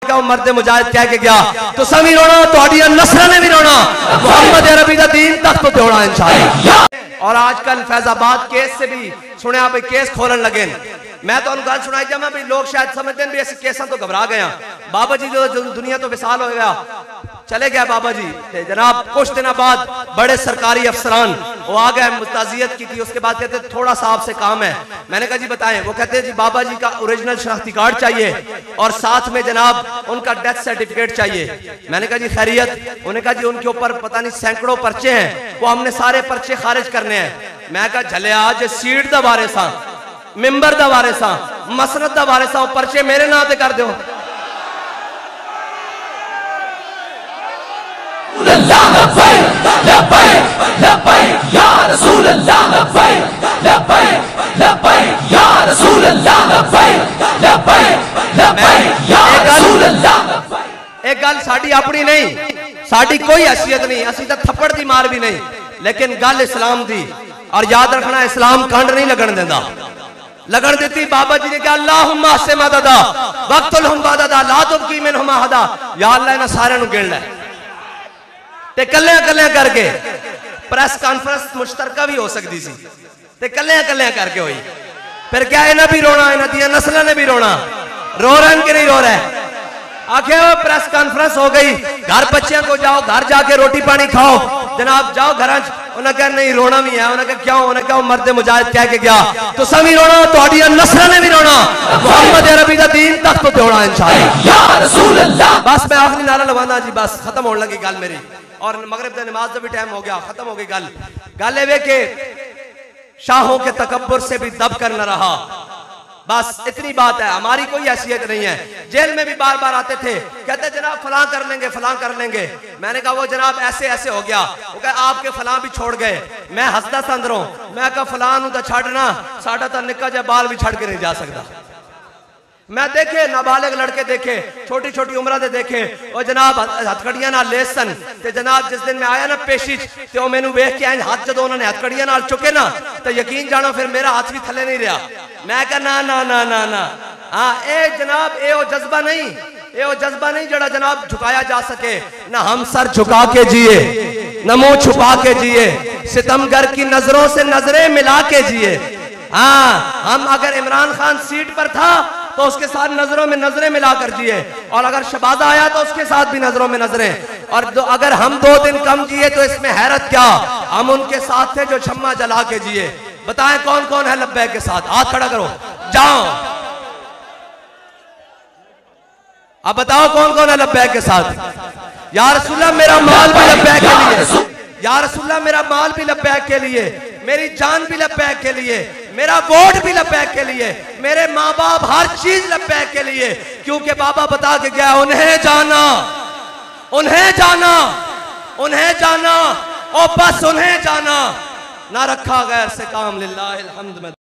क्या मर्द मुजाहिद कह के गया तो सभी रोना, तो नस्ल ने भी रोना, मोहम्मद अरबी का दीन तक तो तोड़ा इंशाअल्लाह। और आजकल फैजाबाद केस से भी सुने आप केस खोलन लगे। मैं तो गल सुनाई जावा भी लोग शायद समझते हैं भी ऐसे केसा तो घबरा गया। बाबा जी जो दुनिया तो विशाल हो गया, चले गया बाबा जी जनाब। कुछ दिन बाद बड़े सरकारी अफसरान वो आ गए, मुताजियत की थी। उसके बाद कहते थोड़ा सा आपसे काम है। मैंने कहा जी बताएं। वो कहते हैं जी बाबा जी का ओरिजिनल शनाख्ती कार्ड चाहिए और साथ में जनाब उनका डेथ सर्टिफिकेट चाहिए। मैंने कहा जी खैरियत। उन्होंने कहा जी उनके ऊपर पता नहीं सैकड़ों पर्चे हैं, वो हमने सारे पर्चे खारिज करने हैं। मैं कहा झले आज सीट दा बारे सा, मिंबर दा बारे सा, मसनद दा बारे सा, पर्चे मेरे नाम कर दो। एक गल साड़ी अपनी नहीं, साड़ी कोई हैसियत नहीं, असी तो थप्पड़ की मार भी नहीं, लेकिन गल इस्लाम दी। और याद रखना इस्लाम कंड नहीं लगन देता। लगन देती बाबा जी ने कहा अल्लाहुम्मा से मददा वक्तुल हम बादा ला तुबकी मिनहुमा हदा। या अल्लाह इन्हां सारियां नूं गिण लै ते कल्लियां कल्लियां करके प्रेस कॉन्फ्रेंस मुश्तरका भी हो सकती सी ते कल्लियां कल्लियां करके हुई। फिर क्या इन्हें भी रोना, इन्हां दी नस्लां ने भी रोना। रो रहे हैं कि नहीं रो रहे? आखिर प्रेस कॉन्फ्रेंस हो गई, घर बच्चियों को जाओ, घर जाके रोटी पानी खाओ जनाब, जाओ घर। उन्हें कहा नहीं रोना भी है। उन्हें कहा क्यों? उन्हें कहा मर्द मुजाहिद कह के गया तो सभी रोना, तो नस्ल ने भी रोना, मोहम्मद अरबी का दीन तक तो तोड़ा इंशाअल्लाह। बस मैं आखिरी नारा लगाना जी, बस खत्म होने लगी गल मेरी। और मगरिब का नमाज का भी टाइम हो गया, खत्म हो गई गल। गल ये के शाहों के तकब्बुर से भी दब कर न रहा, बस इतनी बात है। हमारी कोई हैसियत नहीं है। जेल में भी बार बार आते थे, कहते जनाब फलां कर लेंगे, फलां कर लेंगे। मैंने कहा वो जनाब ऐसे ऐसे हो गया। वो कहा आपके फलां भी छोड़ गए। मैं हंसदा सा अंदरों, मैं कहा फलां तो छड़ना, साडा तो निक्का जा बाल भी छड़ के नहीं जा सकता। मैं देखे नाबालिग लड़के देखे, छोटी छोटी उम्र दे देखे, और जनाब हथकड़ियां नाल लेस सन ते जनाब जिस दिन मैं आया ना पेशी ते ओ मैनू वेख के आए हाथ जदों उन्होंने हथकड़ियां नाल चुके ना तो यकीन जानो फिर मेरा हाथ भी थले नहीं रहा। मैं कहा ना ना ना ना ना, हाँ ए जनाब ए ओ जज्बा नहीं, ए ओ जज्बा नहीं जड़ा जनाब झुकाया जा सके। ना हम सर झुका के जिए, न मुंह छुपा के जिए, सितमगर की नजरों से नजरें मिला के जिए। हाँ हम अगर इमरान खान सीट पर था तो उसके साथ नजरों में नजरें मिलाकर जिए, और अगर शबादा आया तो उसके साथ भी नजरों में नजरें। और अगर हम 2 दिन कम जिए तो इसमें हैरत क्या, हम उनके साथ थे जो शम्मा जला के जिए। बताएं कौन कौन है लब्बैक के साथ? हाथ खड़ा करो, जाओ अब बताओ कौन कौन है लब्बैक के साथ? या रसूलल्लाह मेरा माल भी लब्बैक के लिए, या रसूलल्लाह मेरा माल भी लब्बैक के लिए, मेरी जान भी लब्बैक के लिए, मेरा वोट भी लब्बैक के लिए, मेरे माँ बाप हर चीज लब्बैक के लिए। क्योंकि बाबा बता के गया उन्हें जाना, उन्हें जाना, उन्हें जाना, और बस उन्हें जाना, ना रखा गैर से काम। लिल्लाहिल हम्द।